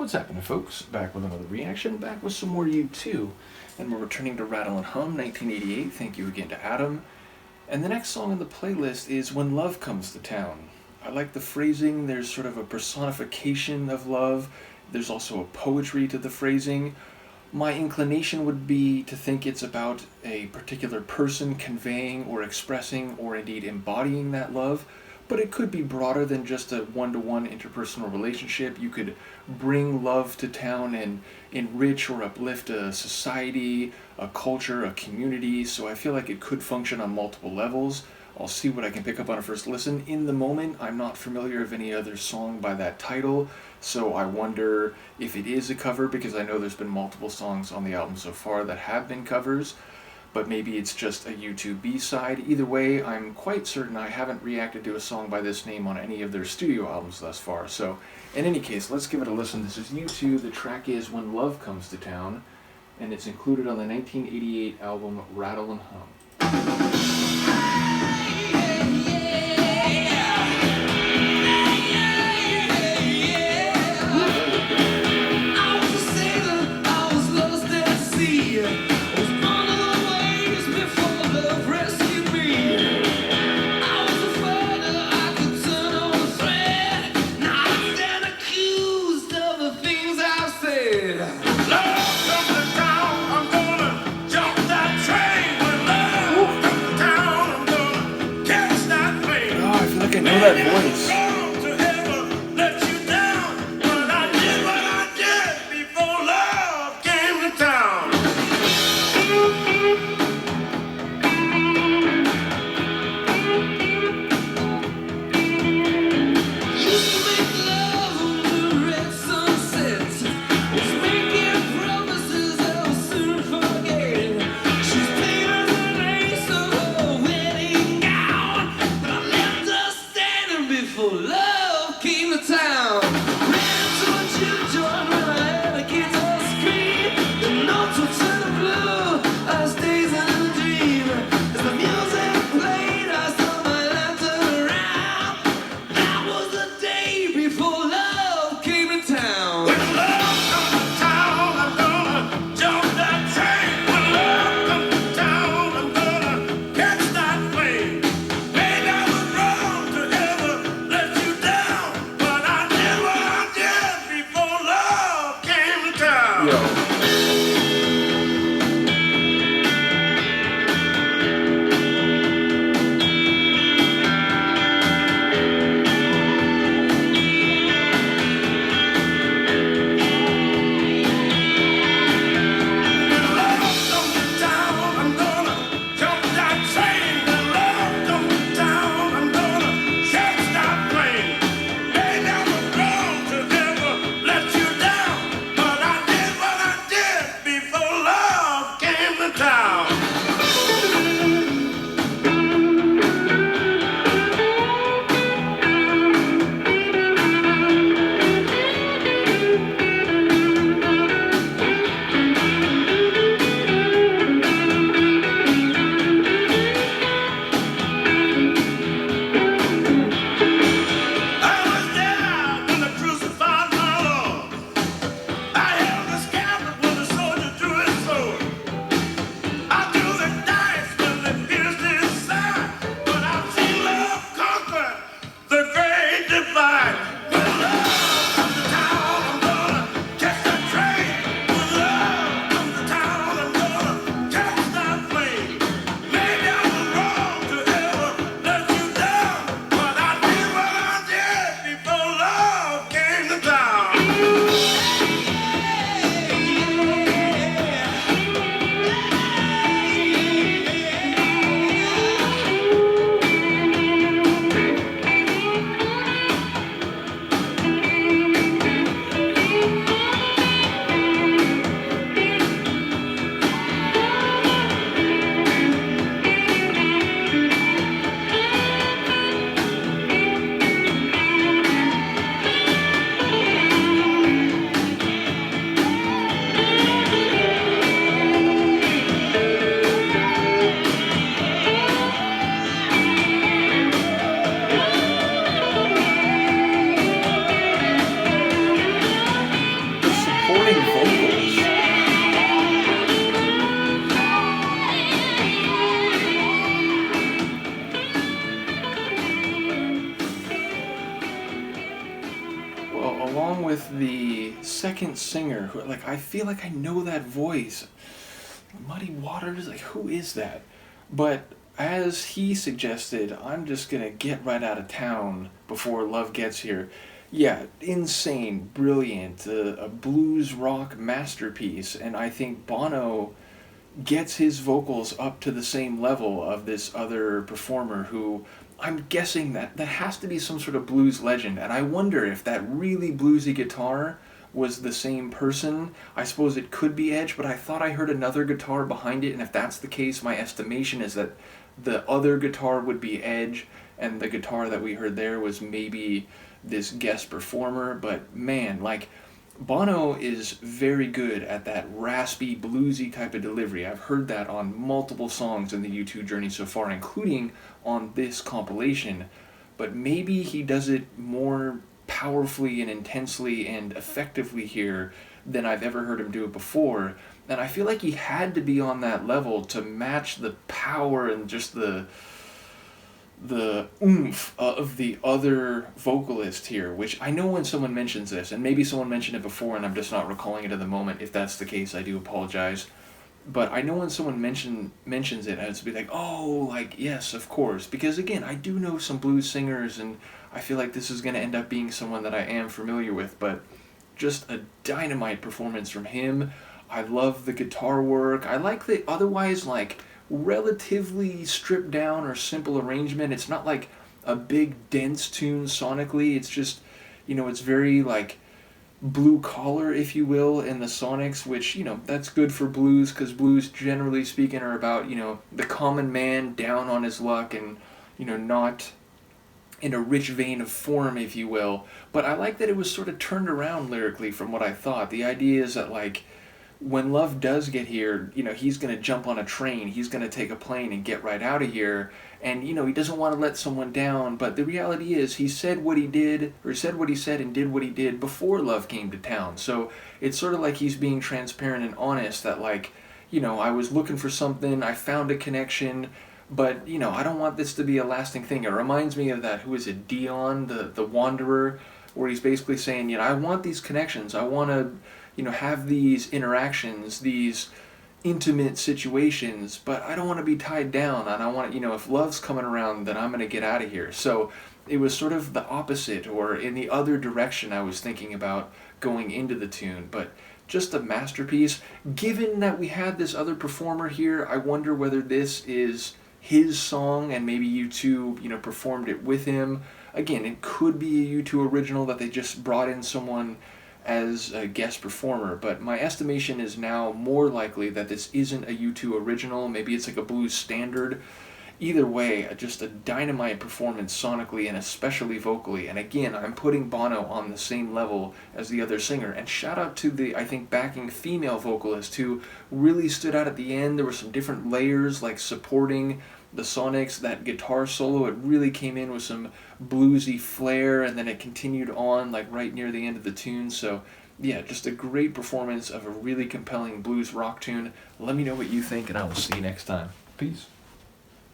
What's happening, folks? Back with another reaction, back with some more U2. And we're returning to Rattle and Hum, 1988. Thank you again to Adam. And the next song on the playlist is When Love Comes to Town. I like the phrasing. There's sort of a personification of love. There's also a poetry to the phrasing. My inclination would be to think it's about a particular person conveying or expressing or indeed embodying that love. But it could be broader than just a one-to-one interpersonal relationship. You could bring love to town and enrich or uplift a society, a culture, a community. So I feel like it could function on multiple levels. I'll see what I can pick up on a first listen. In the moment, I'm not familiar of any other song by that title, so I wonder if it is a cover, because I know there's been multiple songs on the album so far that have been covers. But maybe it's just a U2 B-side. Either way, I'm quite certain I haven't reacted to a song by this name on any of their studio albums thus far. So, in any case, let's give it a listen. This is U2. The track is When Love Comes to Town, and it's included on the 1988 album Rattle and Hum. I know that voice. the second singer, who, like, I feel like I know that voice. Muddy Waters, like, who is that? But as he suggested, I'm just gonna get right out of town before Love gets here. Yeah, insane, brilliant, a blues rock masterpiece, and I think Bono gets his vocals up to the same level of this other performer who I'm guessing that has to be some sort of blues legend, and I wonder if that really bluesy guitar was the same person. I suppose it could be Edge, but I thought I heard another guitar behind it, and if that's the case, my estimation is that the other guitar would be Edge, and the guitar that we heard there was maybe this guest performer. But man, like, Bono is very good at that raspy, bluesy type of delivery. I've heard that on multiple songs in the U2 journey so far, including on this compilation. But maybe he does it more powerfully and intensely and effectively here than I've ever heard him do it before. And I feel like he had to be on that level to match the power and just the oomph of the other vocalist here, which I know when someone mentions this, and maybe someone mentioned it before and I'm just not recalling it at the moment. If that's the case, I do apologize. But I know when someone mentions it, I'd be like, oh, like, yes, of course. Because again, I do know some blues singers, and I feel like this is going to end up being someone that I am familiar with. But just a dynamite performance from him. I love the guitar work. I like the otherwise, like, relatively stripped down or simple arrangement. It's not like a big dense tune sonically. It's just, it's very like blue collar, if you will, in the sonics, which, that's good for blues, because blues, generally speaking, are about, the common man down on his luck and, not in a rich vein of form, if you will. But I like that it was sort of turned around lyrically from what I thought. The idea is that, like, when Love does get here, he's going to jump on a train, he's going to take a plane and get right out of here, and, he doesn't want to let someone down, but the reality is he said what he did, or said what he said and did what he did before Love came to town. So it's sort of like he's being transparent and honest that, like, I was looking for something, I found a connection, but, I don't want this to be a lasting thing. It reminds me of that, who is it, Dion, the Wanderer, where he's basically saying, I want these connections, I want to, have these interactions, these intimate situations, but I don't want to be tied down, and I want, if Love's coming around, then I'm going to get out of here. So it was sort of the opposite, or in the other direction I was thinking about going into the tune, but just a masterpiece. Given that we had this other performer here, I wonder whether this is his song and maybe U2, performed it with him. Again, it could be a U2 original that they just brought in someone as a guest performer, but my estimation is now more likely that this isn't a U2 original. Maybe it's like a blues standard. Either way, just a dynamite performance sonically and especially vocally. And again, I'm putting Bono on the same level as the other singer. And shout out to the, I think, backing female vocalist who really stood out at the end. There were some different layers, like supporting the sonics, that guitar solo. It really came in with some bluesy flair, and then it continued on like right near the end of the tune. So yeah, just a great performance of a really compelling blues rock tune. Let me know what you think, and I will see you next time. Peace.